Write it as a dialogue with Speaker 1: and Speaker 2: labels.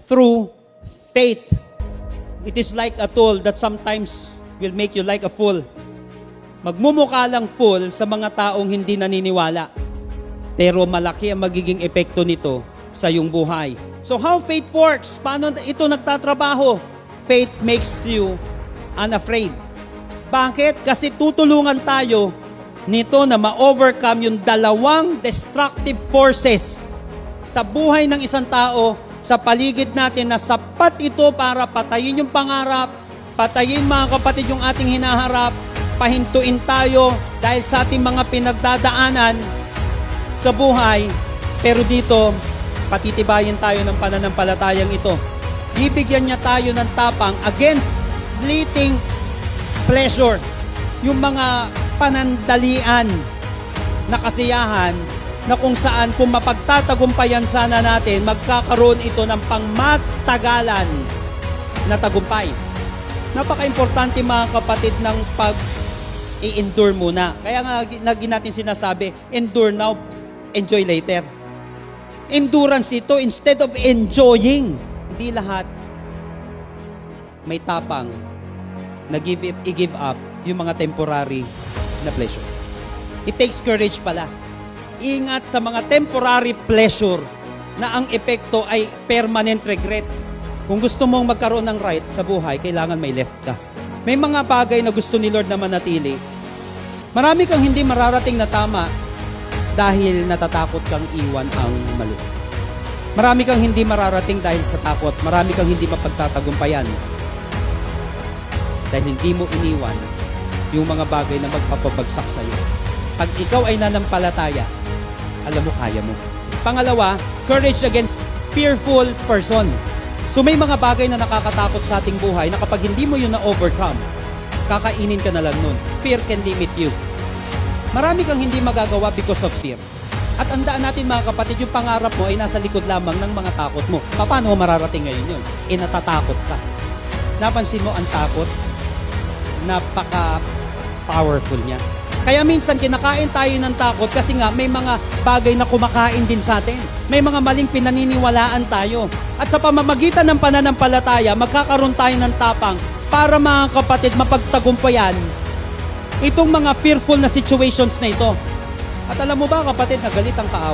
Speaker 1: through faith. It is like a tool that sometimes will make you like a fool. Magmumukha lang fool sa mga taong hindi naniniwala. Pero malaki ang magiging epekto nito sa iyong buhay. So how faith works? Paano ito nagtatrabaho? Faith makes you unafraid. Bakit? Kasi tutulungan tayo nito na ma-overcome yung dalawang destructive forces sa buhay ng isang tao sa paligid natin na sapat ito para patayin yung pangarap, patayin mga kapatid yung ating hinaharap, pahintuin tayo dahil sa ating mga pinagdadaanan sa buhay. Pero dito, patitibayin tayo ng pananampalatayang ito. Bibigyan niya tayo ng tapang against fleeting pleasure. Yung mga panandalian na kasiyahan na kung saan kung mapagtatagumpayan sana natin, magkakaroon ito ng pangmatagalan na tagumpay. Napaka-importante mga kapatid ng pag-i-endure muna. Kaya nga lagi natin sinasabi, endure now, enjoy later. Endurance ito instead of enjoying. Hindi lahat may tapang na i-give up yung mga temporary na pleasure. It takes courage pala. Ingat sa mga temporary pleasure na ang epekto ay permanent regret. Kung gusto mong magkaroon ng right sa buhay, kailangan may left ka. May mga bagay na gusto ni Lord na manatili. Marami kang hindi mararating na tama dahil natatakot kang iwan ang mali. Marami kang hindi mararating dahil sa takot. Marami kang hindi mapagtatagumpayan dahil hindi mo iniwan yung mga bagay na magpapabagsak sa iyo. Pag ikaw ay nanampalataya, alam mo, kaya mo. Pangalawa, courage against fearful person. So may mga bagay na nakakatakot sa ating buhay na kapag hindi mo yun na-overcome, kakainin ka na lang nun. Fear can limit you. Marami kang hindi magagawa because of fear. At andaan natin mga kapatid, yung pangarap mo ay nasa likod lamang ng mga takot mo. Paano mo mararating ngayon yun? Natatakot ka. Napansin mo ang takot? Napaka-powerful niya. Kaya minsan kinakain tayo ng takot kasi nga may mga bagay na kumakain din sa atin. May mga maling pinaniniwalaan tayo. At sa pamamagitan ng pananampalataya, magkakaroon tayo ng tapang para mga kapatid mapagtagumpayan itong mga fearful na situations na ito. At alam mo ba kapatid, na galit ang kaaway?